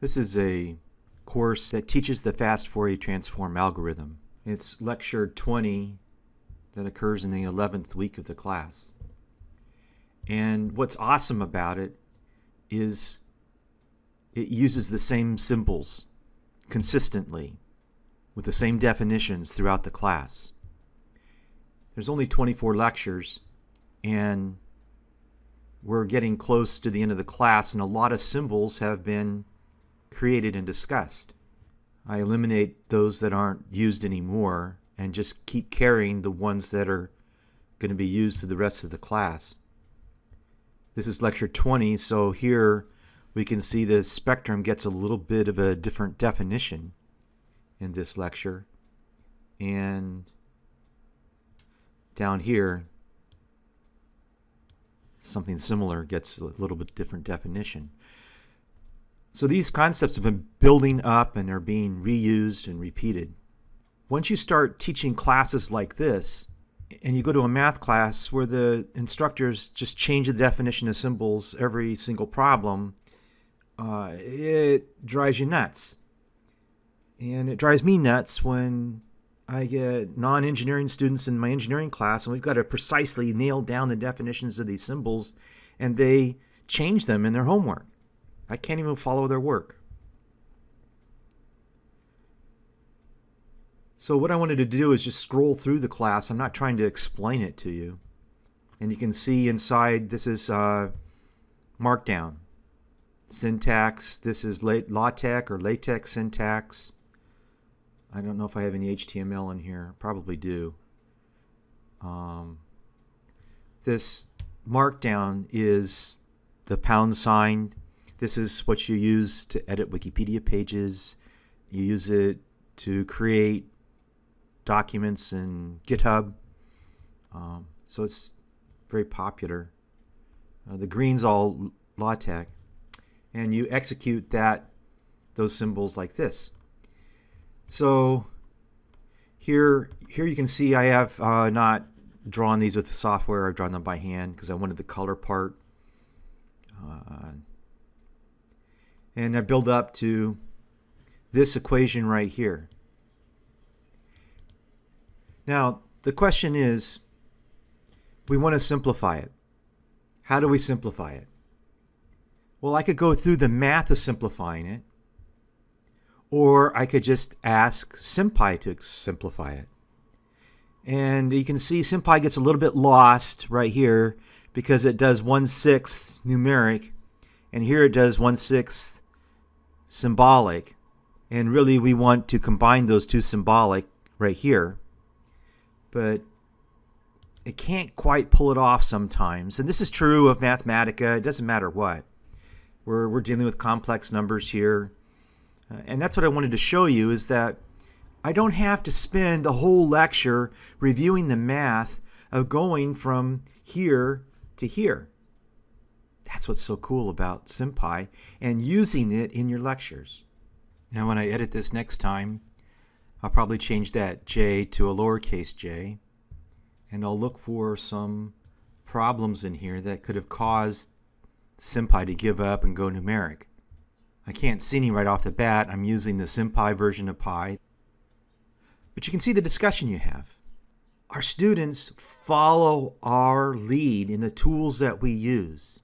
This is a course that teaches the fast Fourier transform algorithm. It's lecture 20 that occurs in the 11th week of the class. And what's awesome about it is it uses the same symbols consistently with the same definitions throughout the class. There's only 24 lectures, and we're getting close to the end of the class, and a lot of symbols have been created and discussed. I eliminate those that aren't used anymore and just keep carrying the ones that are going to be used through the rest of the class. This is lecture 20, so here we can see the spectrum gets a little bit of a different definition in this lecture, and down here something similar gets a little bit different definition. So these concepts have been building up and are being reused and repeated. Once you start teaching classes like this, and you go to a math class where the instructors just change the definition of symbols every single problem, it drives you nuts. And it drives me nuts when I get non-engineering students in my engineering class, and we've got to precisely nail down the definitions of these symbols, and they change them in their homework. I can't even follow their work. So what I wanted to do is just scroll through the class. I'm not trying to explain it to you. And you can see inside, this is markdown. Syntax, this is latex or latex syntax. I don't know if I have any HTML in here. Probably do. This markdown is the pound sign. This is what you use to edit Wikipedia pages. You use it to create documents in GitHub. So it's very popular. The green's all LaTeX. And you execute those symbols like this. So here you can see I have not drawn these with the software. I've drawn them by hand because I wanted the color part. And I build up to this equation right here. Now, the question is, we want to simplify it. How do we simplify it? Well, I could go through the math of simplifying it, or I could just ask sympy to simplify it. And you can see sympy gets a little bit lost right here because it does 1/6 numeric, and here it does 1/6 symbolic. And really we want to combine those two symbolic right here. But it can't quite pull it off sometimes. And this is true of Mathematica. It doesn't matter what. We're dealing with complex numbers here. And that's what I wanted to show you, is that I don't have to spend a whole lecture reviewing the math of going from here to here. That's what's so cool about sympy and using it in your lectures. Now when I edit this next time, I'll probably change that j to a lowercase j, and I'll look for some problems in here that could have caused sympy to give up and go numeric. I can't see any right off the bat. I'm using the sympy version of pi. But you can see the discussion you have. Our students follow our lead in the tools that we use.